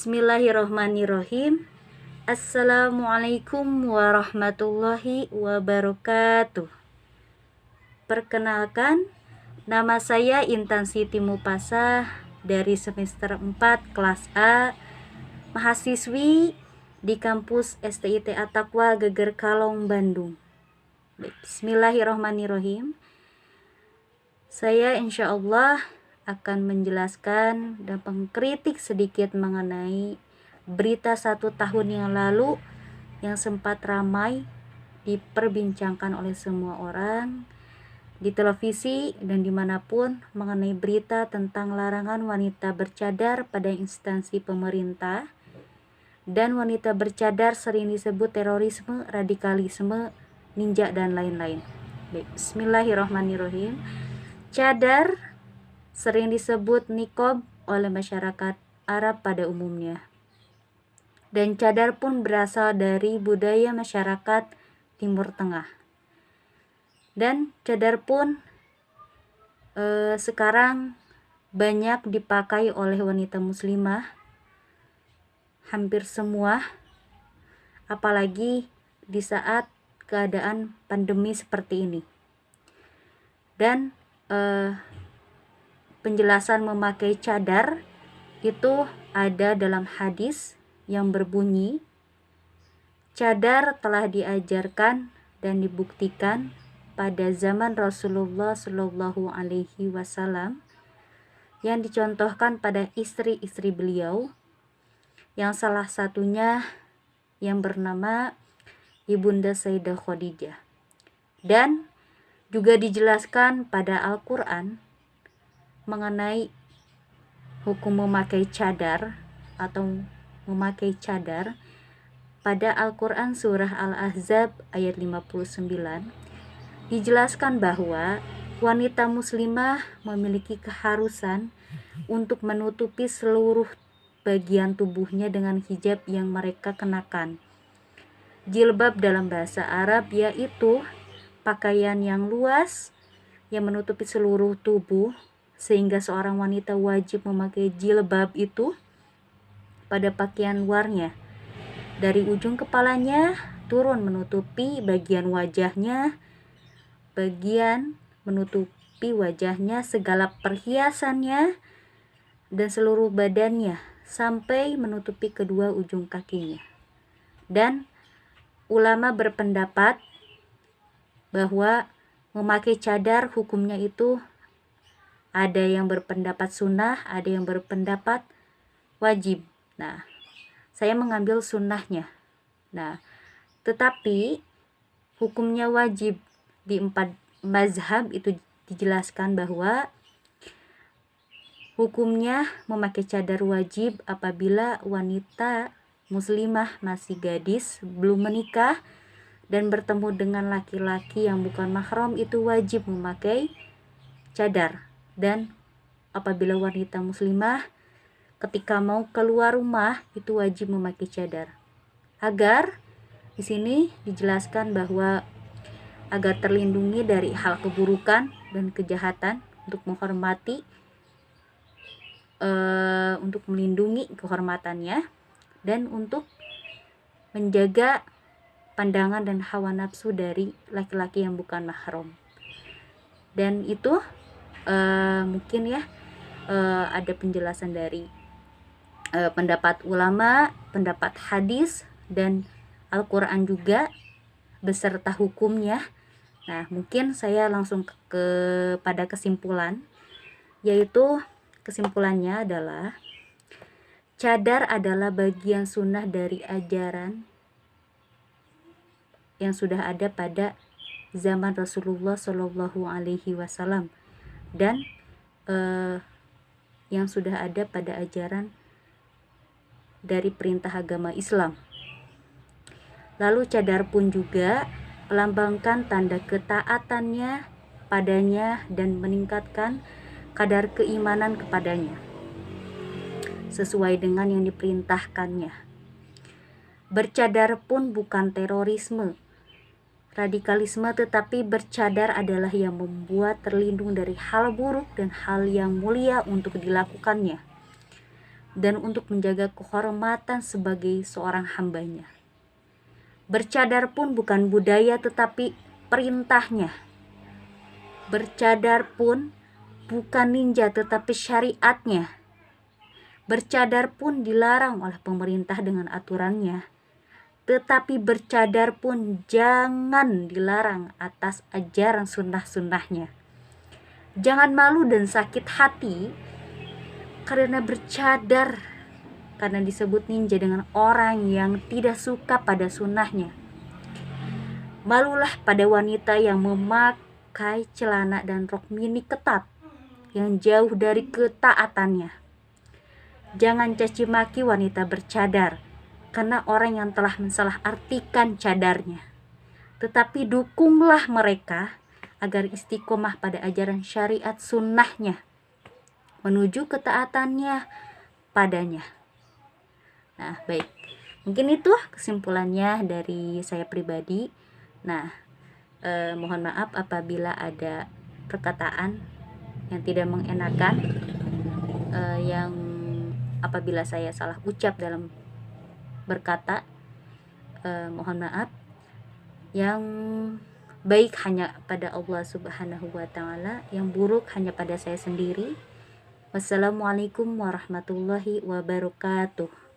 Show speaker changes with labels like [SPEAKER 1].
[SPEAKER 1] Bismillahirrohmanirrohim. Assalamualaikum warahmatullahi wabarakatuh. Perkenalkan, nama saya Intan Siti Mupasah dari semester 4 kelas A, mahasiswi di kampus STIT At-Taqwa Geger Kalong, Bandung. Bismillahirrohmanirrohim. Saya insya Allah akan menjelaskan dan mengkritik sedikit mengenai berita 1 tahun yang lalu yang sempat ramai diperbincangkan oleh semua orang di televisi dan dimanapun mengenai berita tentang larangan wanita bercadar pada instansi pemerintah dan wanita bercadar sering disebut terorisme, radikalisme, ninja dan lain-lain. Bismillahirrahmanirrahim. Cadar sering disebut niqab oleh masyarakat Arab pada umumnya. Dan cadar pun berasal dari budaya masyarakat Timur Tengah. Dan cadar pun sekarang banyak dipakai oleh wanita muslimah, hampir semua, apalagi di saat keadaan pandemi seperti ini. Dan penjelasan memakai cadar itu ada dalam hadis yang berbunyi, cadar telah diajarkan dan dibuktikan pada zaman Rasulullah Shallallahu Alaihi Wasallam yang dicontohkan pada istri-istri beliau, yang salah satunya yang bernama Ibunda Sayyidah Khadijah. Dan juga dijelaskan pada Al-Quran mengenai hukum memakai cadar atau memakai cadar pada Al-Quran surah Al-Ahzab ayat 59 dijelaskan bahwa wanita muslimah memiliki keharusan untuk menutupi seluruh bagian tubuhnya dengan hijab yang mereka kenakan. Jilbab dalam bahasa Arab yaitu pakaian yang luas yang menutupi seluruh tubuh, sehingga seorang wanita wajib memakai jilbab itu pada pakaian luarnya, dari ujung kepalanya turun menutupi bagian wajahnya, segala perhiasannya dan seluruh badannya sampai menutupi kedua ujung kakinya. Dan ulama berpendapat bahwa memakai cadar hukumnya itu ada yang berpendapat sunnah, ada yang berpendapat wajib. Nah, saya mengambil sunnahnya. Nah, tetapi hukumnya wajib di 4 mazhab itu dijelaskan bahwa hukumnya memakai cadar wajib apabila wanita muslimah masih gadis, belum menikah dan bertemu dengan laki-laki yang bukan mahram, itu wajib memakai cadar. Dan apabila wanita muslimah ketika mau keluar rumah itu wajib memakai cadar. Agar di sini dijelaskan bahwa agar terlindungi dari hal keburukan dan kejahatan, untuk menghormati untuk melindungi kehormatannya dan untuk menjaga pandangan dan hawa nafsu dari laki-laki yang bukan mahram. Dan itu mungkin ya ada penjelasan dari pendapat ulama, pendapat hadis dan Al-Quran juga beserta hukumnya. Nah, mungkin saya langsung pada kesimpulan, yaitu kesimpulannya adalah cadar adalah bagian sunnah dari ajaran yang sudah ada pada zaman Rasulullah Shallallahu Alaihi Wasallam dan yang sudah ada pada ajaran dari perintah agama Islam. Lalu cadar pun juga melambangkan tanda ketaatannya padanya dan meningkatkan kadar keimanan kepadanya sesuai dengan yang diperintahkannya. Bercadar pun bukan terorisme, radikalisme, tetapi bercadar adalah yang membuat terlindung dari hal buruk dan hal yang mulia untuk dilakukannya. dan untuk menjaga kehormatan sebagai seorang hambanya. Bercadar pun bukan budaya tetapi perintahnya. Bercadar pun bukan ninja tetapi syariatnya. Bercadar pun dilarang oleh pemerintah dengan aturannya. Tetapi bercadar pun jangan dilarang atas ajaran sunnah-sunnahnya. Jangan malu dan sakit hati karena bercadar, karena disebut ninja dengan orang yang tidak suka pada sunnahnya. Malulah pada wanita yang memakai celana dan rok mini ketat yang jauh dari ketaatannya. Jangan caci maki wanita bercadar karena orang yang telah mensalahartikan cadarnya. Tetapi dukunglah mereka agar istiqomah pada ajaran syariat sunnahnya, menuju ketaatannya padanya. Nah, baik. Mungkin itu kesimpulannya dari saya pribadi. Nah, mohon maaf apabila ada perkataan yang tidak mengenakan, yang apabila saya salah ucap dalam berkata, mohon maaf. Yang baik hanya pada Allah Subhanahu wa Ta'ala, yang buruk hanya pada saya sendiri. Wassalamualaikum warahmatullahi wabarakatuh.